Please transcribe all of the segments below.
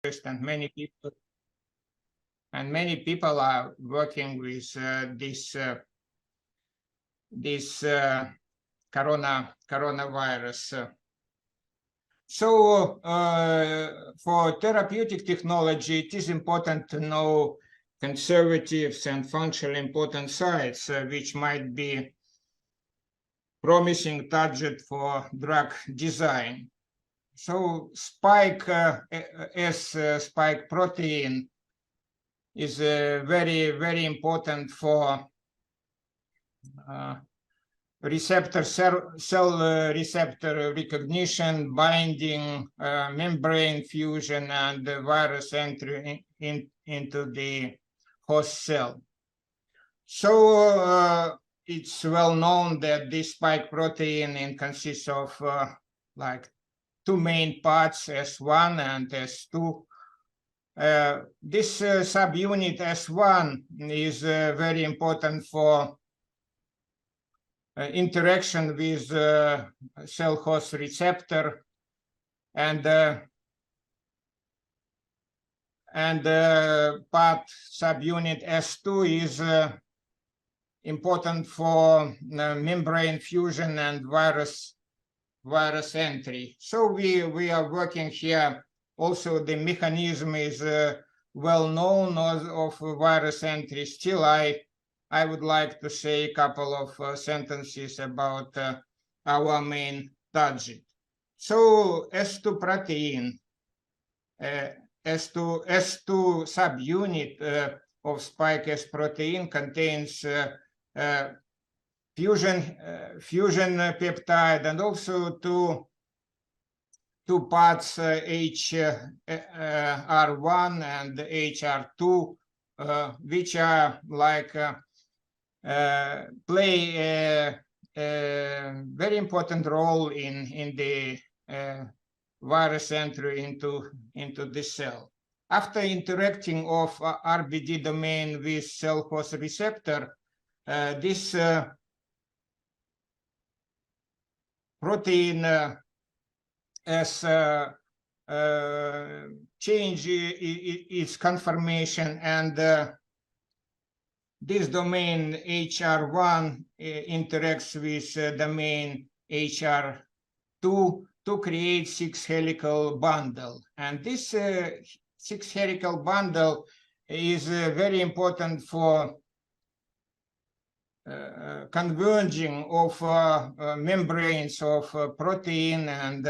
and many people are working with this coronavirus. So for therapeutic technology, it is important to know conservatives and functionally important sites, which might be promising target for drug design. So spike spike protein is very, very important for cell receptor recognition, binding, membrane fusion, and virus entry into the host cell. So it's well known that this spike protein consists of like two main parts, S1 and S2. This subunit S1 is very important for interaction with cell host receptor, and part subunit S2 is important for membrane fusion and virus entry. So we are working here. Also, the mechanism is well known of virus entry. Still, I would like to say a couple of sentences about our main target. So S2 protein, S2 subunit of spike S protein contains fusion peptide and also two parts HR1 and HR2, which are like play a very important role in the virus entry into the cell. After interacting of RBD domain with cell host receptor, this protein as change its conformation, and this domain HR1 interacts with domain HR2 to create 6 helical bundle, and this 6 helical bundle is very important for converging of membranes of protein and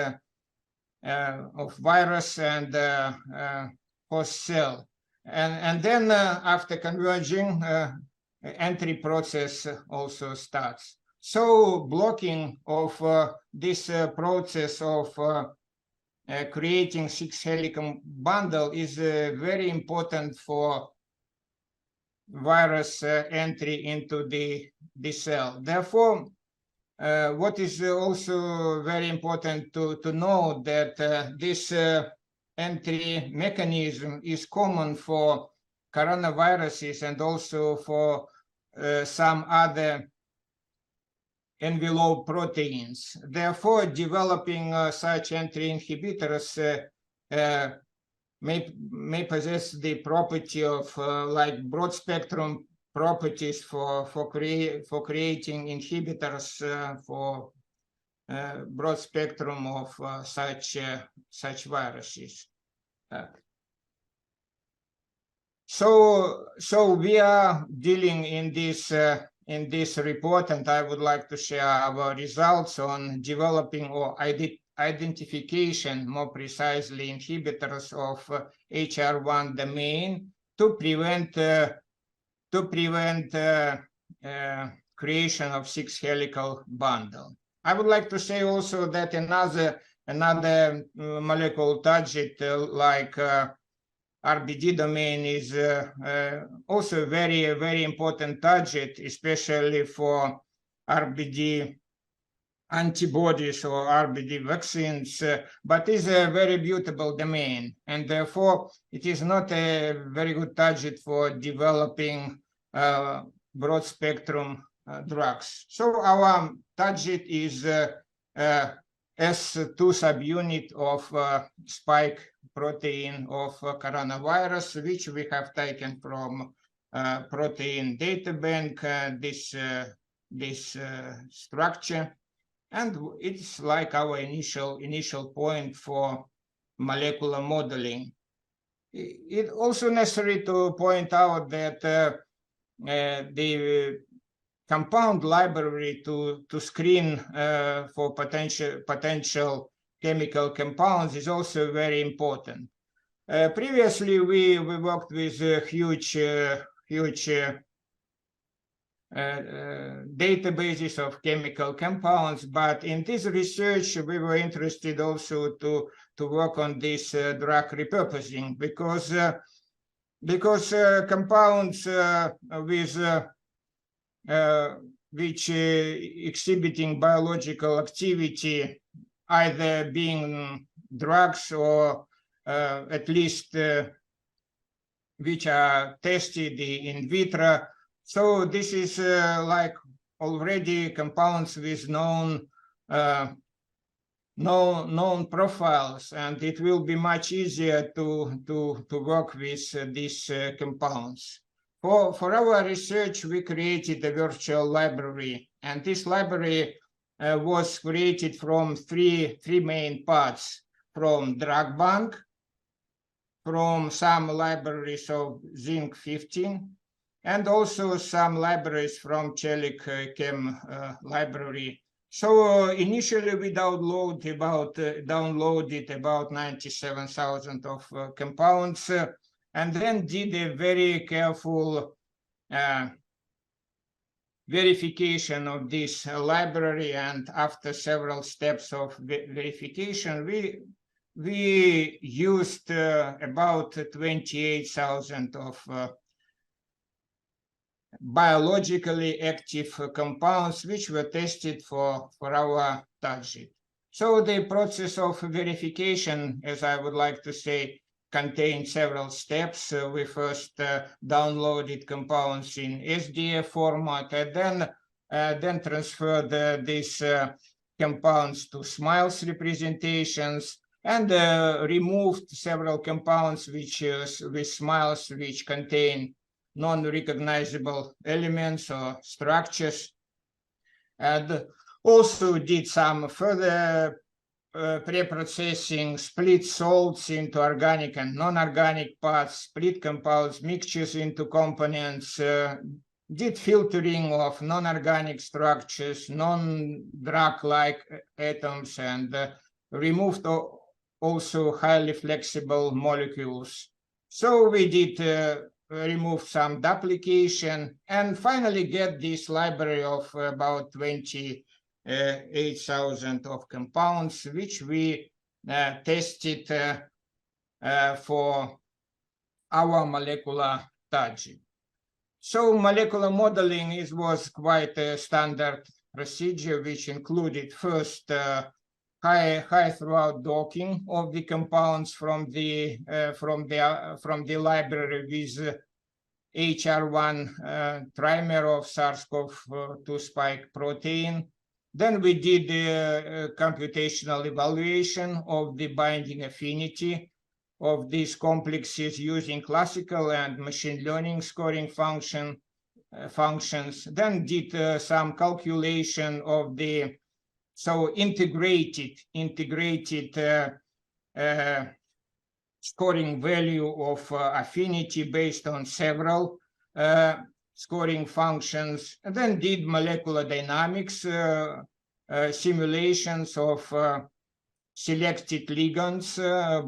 of virus and host cell, and then after converging, entry process also starts. So blocking of this process of creating 6 helical bundle is very important for virus entry into the cell. Therefore, what is also very important to know that this entry mechanism is common for coronaviruses and also for some other envelope proteins. Therefore, developing such entry inhibitors may possess the property of like broad spectrum properties for creating inhibitors for broad spectrum of such viruses. So we are dealing in this report, and I would like to share our results on developing or identification, more precisely inhibitors of HR1 domain to prevent creation of 6 helical bundle. I would like to say also that another molecular target like RBD domain is also very important target, especially for RBD antibodies or RBD vaccines, but is a very mutable domain, and therefore it is not a very good target for developing broad spectrum drugs. So our target is S2 subunit of spike protein of coronavirus, which we have taken from protein data bank, this structure, and it's like our initial point for molecular modeling. It's also necessary to point out that the compound library to screen for potential chemical compounds is also very important. Previously, we worked with huge databases of chemical compounds, but in this research, we were interested also to work on this drug repurposing, because compounds which exhibiting biological activity, either being drugs or at least which are tested in vitro. So this is like already compounds with known profiles, and it will be much easier to work with these compounds. For our research, we created a virtual library, and this library was created from three main parts: from drug bank, from some libraries of zinc 15, and also some libraries from Chelik Chem library. So initially we downloaded about 97,000 of compounds, and then did a very careful verification of this library. And after several steps of verification, we used about 28,000 of biologically active compounds, which were tested for our target. So the process of verification, as I would like to say, contained several steps. We first downloaded compounds in SDF format, and then transferred these compounds to SMILES representations, and removed several compounds with SMILES which contain non-recognizable elements or structures, and also did some further pre-processing, split salts into organic and non-organic parts, split compounds, mixtures into components, did filtering of non-organic structures, non-drug-like atoms, and removed also highly flexible molecules. So we did remove some duplication, and finally get this library of about 28,000 of compounds, which we tested for our molecular target. So molecular modeling was quite a standard procedure, which included first high throughput docking of the compounds from the library with HR1 trimer of Sars Cov 2 spike protein. Then we did computational evaluation of the binding affinity of these complexes using classical and machine learning scoring functions. Then did some calculation of the integrated scoring value of affinity based on several scoring functions, and then did molecular dynamics simulations of selected ligands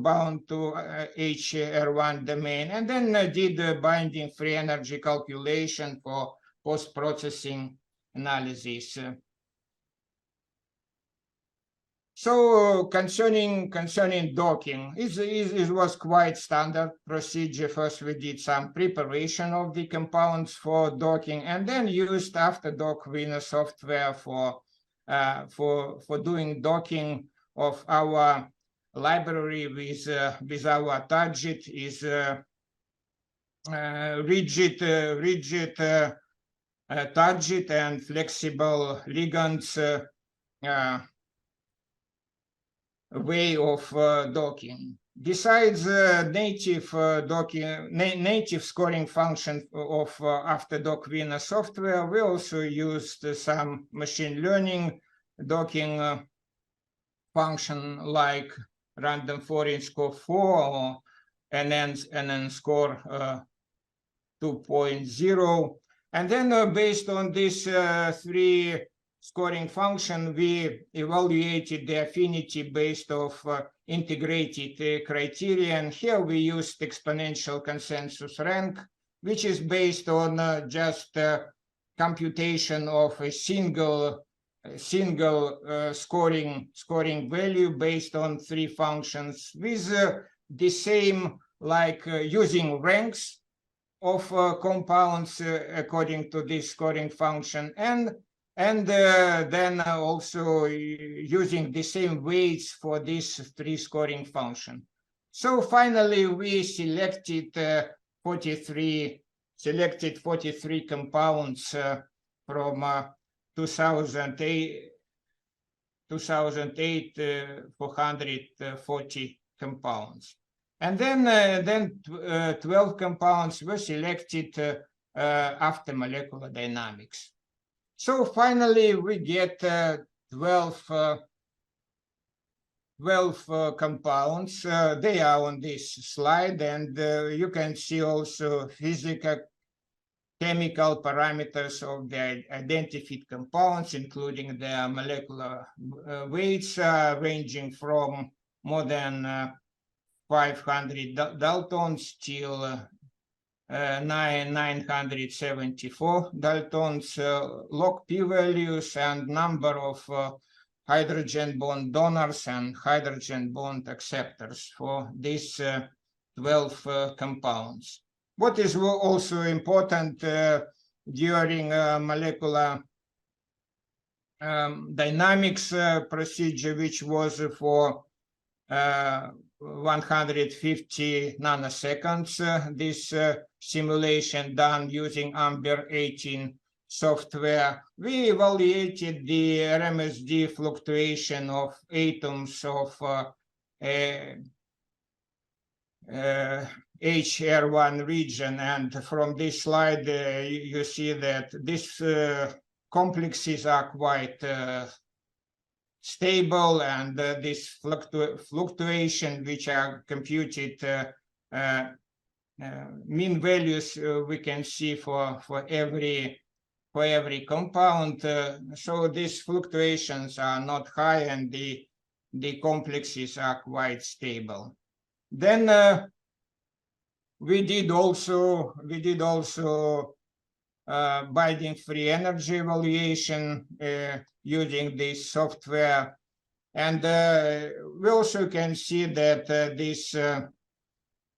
bound to HR1 domain, and then did binding free energy calculation for post-processing analysis. So concerning docking, it was quite standard procedure. First, we did some preparation of the compounds for docking, and then used after dock winner software for doing docking of our library with our target is rigid target and flexible ligands way of docking. Besides native native scoring function of after doc winner software, we also used some machine learning docking function like random forest score 4 or NN score 2.0. And then based on this three scoring function, we evaluated the affinity based of integrated criteria. And here we used exponential consensus rank, which is based on just computation of a single scoring value based on three functions with the same, like using ranks of compounds according to this scoring function, and then also using the same weights for this three scoring function. So finally we selected 43 compounds from 2008 440 compounds. And then 12 compounds were selected after molecular dynamics. So finally, we get 12 compounds. They are on this slide, and you can see also physical, chemical parameters of the identified compounds, including their molecular weights, ranging from more than 500 Daltons till 974 Daltons, log p-values, and number of hydrogen bond donors and hydrogen bond acceptors for these 12 compounds. What is also important during molecular dynamics procedure, which was for 150 nanoseconds, this simulation done using Amber 18 software, we evaluated the RMSD fluctuation of atoms of HR1 region. And from this slide, you see that these complexes are quite stable, and this fluctuation, which are computed mean values, we can see for every compound. So these fluctuations are not high, and the complexes are quite stable. Then we did also binding free energy evaluation using this software, and we also can see that these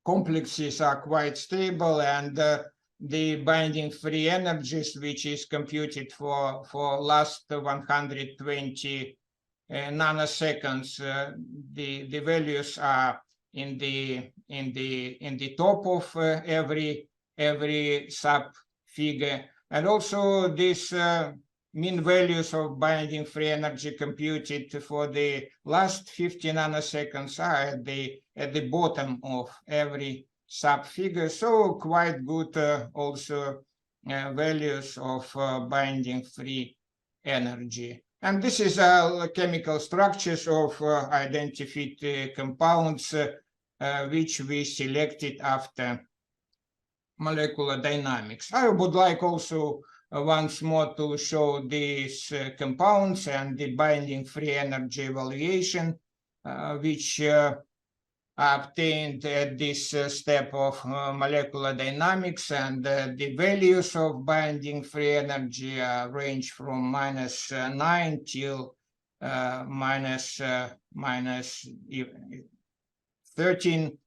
complexes are quite stable, and the binding free energies, which is computed for last 120 nanoseconds, the values are in the top of every sub figure. And also this mean values of binding free energy computed for the last 50 nanoseconds are at the bottom of every sub figure. So quite good also values of binding free energy. And this is chemical structures of identified compounds which we selected after molecular dynamics. I would like also once more to show these compounds and the binding free energy evaluation, which are obtained at this step of molecular dynamics. And the values of binding free energy range from -9 till minus 13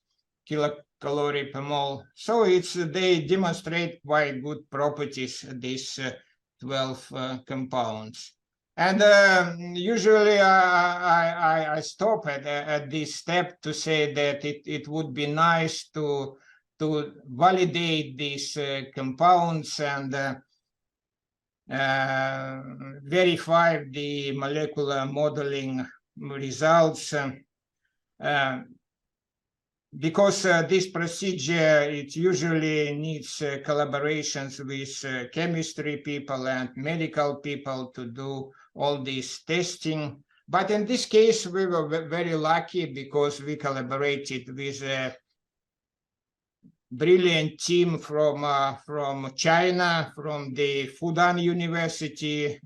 kilocalorie per mole. So they demonstrate quite good properties, these 12 compounds. And usually I stop at this step to say that it would be nice to validate these compounds and verify the molecular modeling results. because this procedure, it usually needs collaborations with chemistry people and medical people to do all this testing. But in this case, we were very lucky because we collaborated with a brilliant team from China, from the Fudan University.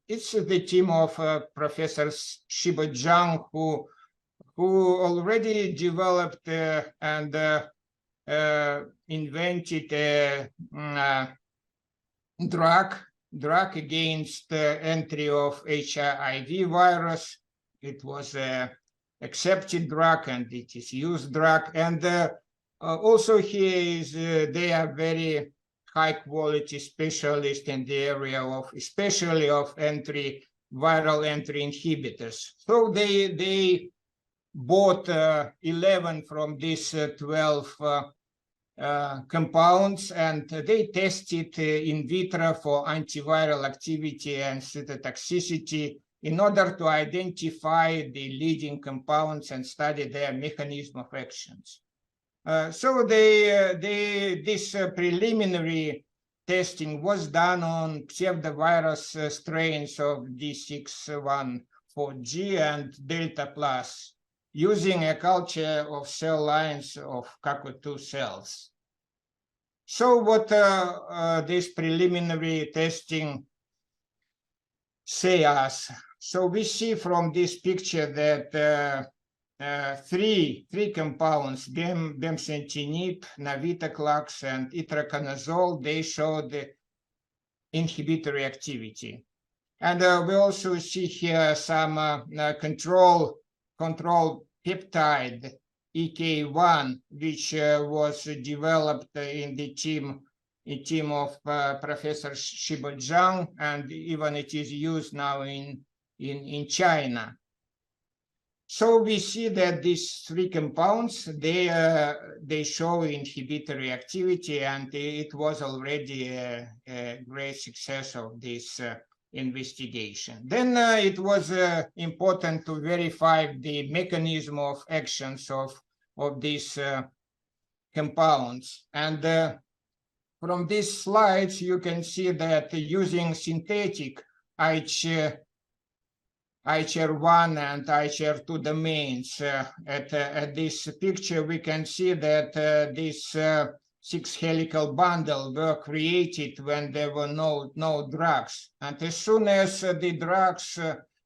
It's the team of Professor Shibojang, who already developed and invented a drug against entry of HIV virus. It was a accepted drug and it is used drug. And also here is they are very high quality specialists in the area of, especially of viral entry inhibitors. So they bought 11 from these 12 compounds, and they tested in vitro for antiviral activity and cytotoxicity in order to identify the leading compounds and study their mechanism of actions. So this preliminary testing was done on pseudovirus strains of D614G and Delta Plus, using a culture of cell lines of CACO2 cells. So what this preliminary testing say us? So we see from this picture that three compounds, bemcentinib, navitoclax, and itraconazole, they show the inhibitory activity. And we also see here some control peptide EK1, which was developed in the team of Professor Shibojang, and even it is used now in China. So we see that these three compounds, they show inhibitory activity, and it was already a great success of this investigation. Then it was important to verify the mechanism of actions of these compounds. And from these slides, you can see that using synthetic IHR1 and IHR2 domains at this picture, we can see that this 6 helical bundle were created when there were no drugs. And as soon as the drugs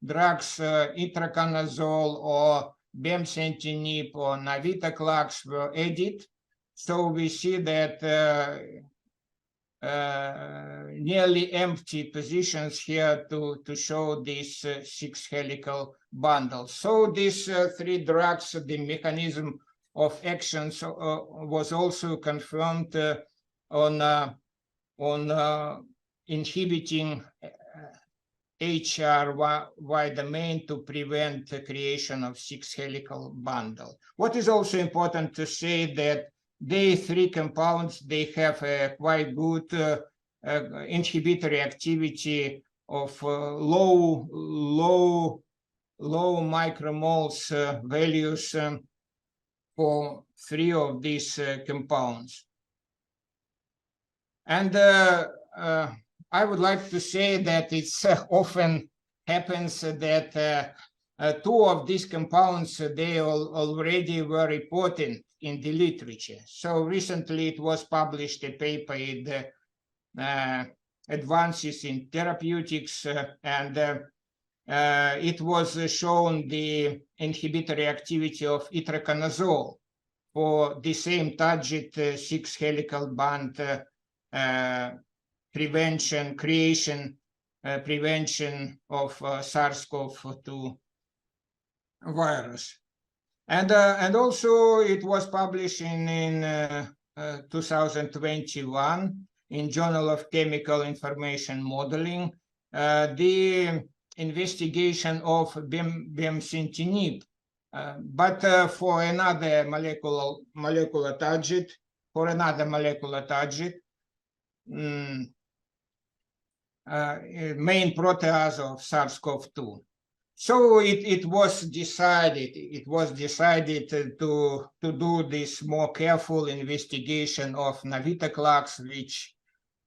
itraconazole or bemcentinib or navitoclax were added, so we see that nearly empty positions here to show these 6 helical bundles. So these 3 drugs, the mechanism of actions was also confirmed on inhibiting HRY domain to prevent the creation of 6 helical bundle. What is also important to say that these 3 compounds, they have a quite good inhibitory activity of low micromoles values for 3 of these compounds. And I would like to say that it's often happens that 2 of these compounds, they already were reported in the literature. So recently it was published a paper in the Advances in Therapeutics, and it was shown the inhibitory activity of itraconazole for the same target 6 helical band prevention of Sars Cov-2 virus. And also it was published in 2021 in Journal of Chemical Information Modeling, the investigation of bemcentinib, but for another molecular target, main protease of SARS-CoV-2. So it was decided to do this more careful investigation of navitoclax, which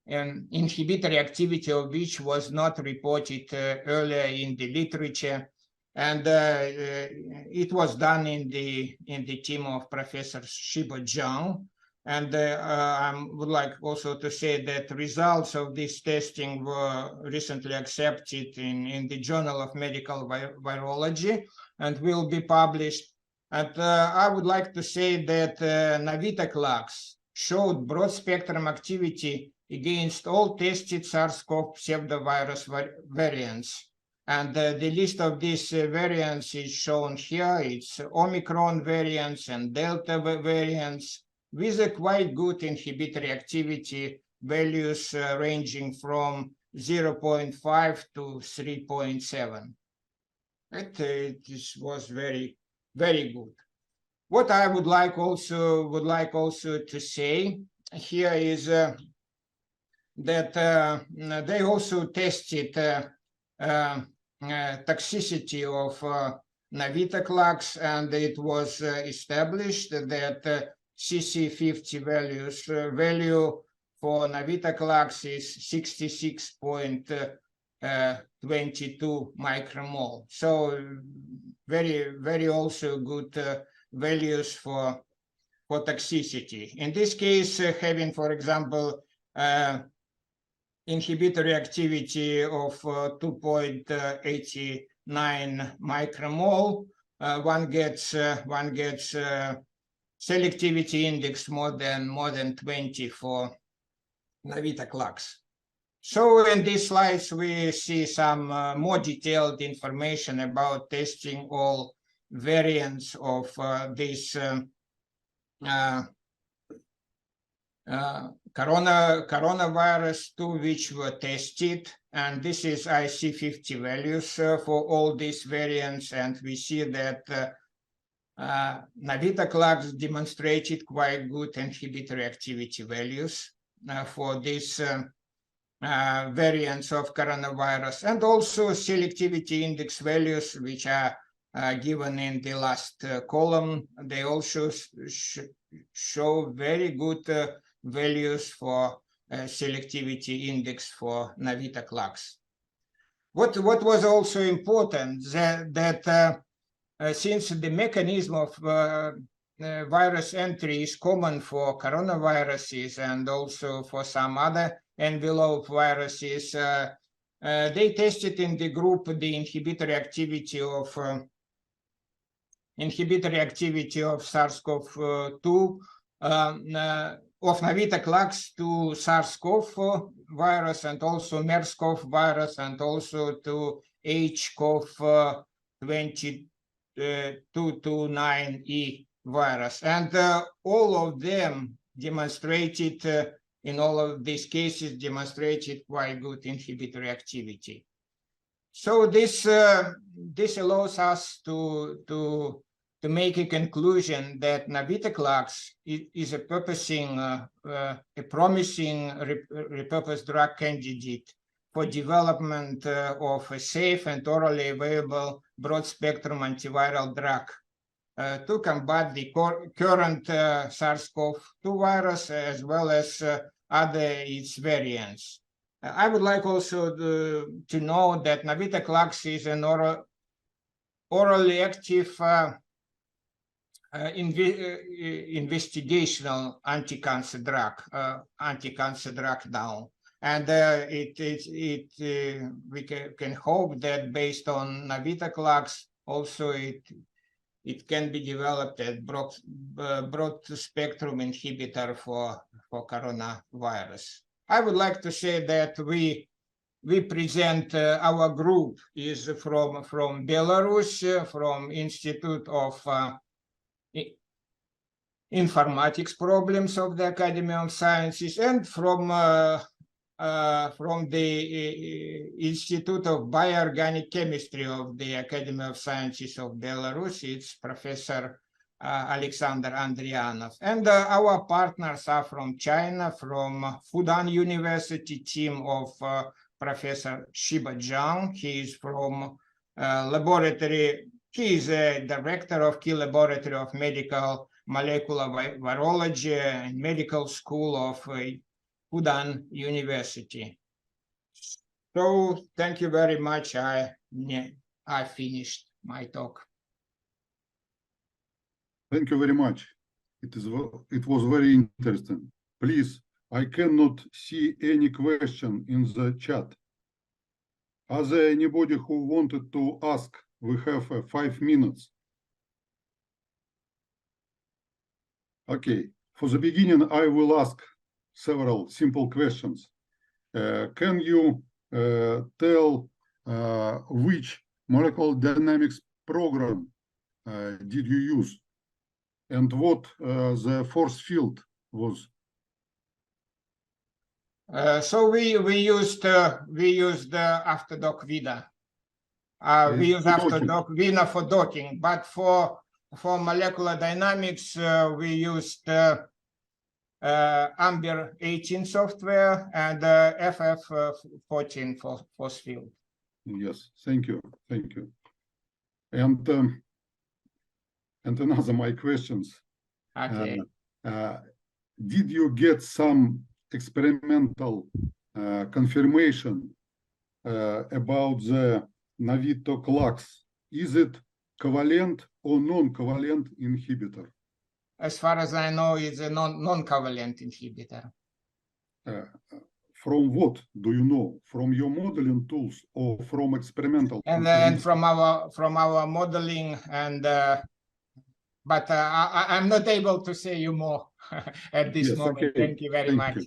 inhibitory activity of which was not reported earlier in the literature, and it was done in the team of Professor Shiba Zhang. And I would like also to say that results of this testing were recently accepted in the Journal of Medical Virology and will be published. And I would like to say that navitoclax showed broad spectrum activity against all tested Sars Cov pseudovirus variants. And the list of these variants is shown here. It's Omicron variants and Delta variants, with a quite good inhibitory activity values ranging from 0.5 to 3.7. This was very, very good. What I would like also to say here is that they also tested toxicity of navitoclax, and it was established that CC50 value for navitoclax is 66.22 micromole. So very also good values for toxicity. In this case, having, for example, inhibitory activity of 2.89 micromole, one gets selectivity index more than 20 for navitoclax. So in these slides, we see some more detailed information about testing all variants of this coronavirus, two which were tested, and this is IC50 values for all these variants, and we see that navitoclax demonstrated quite good inhibitory activity values for these variants of coronavirus, and also selectivity index values, which are given in the last column. They also show very good values for selectivity index for navitoclax. What was also important that since the mechanism of virus entry is common for coronaviruses and also for some other envelope viruses, they tested in the group the inhibitory activity of SARS-CoV-2 of navitoclax to SARS-CoV virus and also MERS-CoV virus and also to HCoV 229E virus. And all of them demonstrated, in all of these cases, demonstrated quite good inhibitory activity. So this allows us to make a conclusion that navitoclax is a promising repurposed drug candidate for development of a safe and orally available broad-spectrum antiviral drug to combat the current SARS-CoV-2 virus as well as other its variants. I would like also to know that navitoclax is an orally active investigational anti-cancer drug now, and we can hope that based on navitoclax also it can be developed as broad spectrum inhibitor for coronavirus. I would like to say that we present our group is from Belarus, from Institute of Informatics Problems of the Academy of Sciences, and from the Institute of Bioorganic Chemistry of the Academy of Sciences of Belarus. It's Professor Alexander Andrianov. And our partners are from China, from Fudan University team of Professor Shiba Zhang. He is from laboratory. He is a director of key laboratory of medical molecular virology and medical school of Fudan University. So thank you very much. I finished my talk. Thank you very much. It was very interesting. Please, I cannot see any question in the chat. Is there anybody who wanted to ask? We have 5 minutes. Okay, for the beginning, I will ask several simple questions. Can you tell which molecular dynamics program did you use, and what the force field was? So we used AfterDoc Vida. We use AfterDoc Vida for docking, but for molecular dynamics we used Amber 18 software and FF14 for force field. Yes, thank you, thank you. And another my questions. Okay. Did you get some experimental confirmation about the navitoclax? Is it covalent or non-covalent inhibitor? As far as I know, it's a non-covalent inhibitor. From what do you know? From your modeling tools or from experimental? And from our modeling, and but I'm not able to say you more at this moment. Okay. Thank you very much.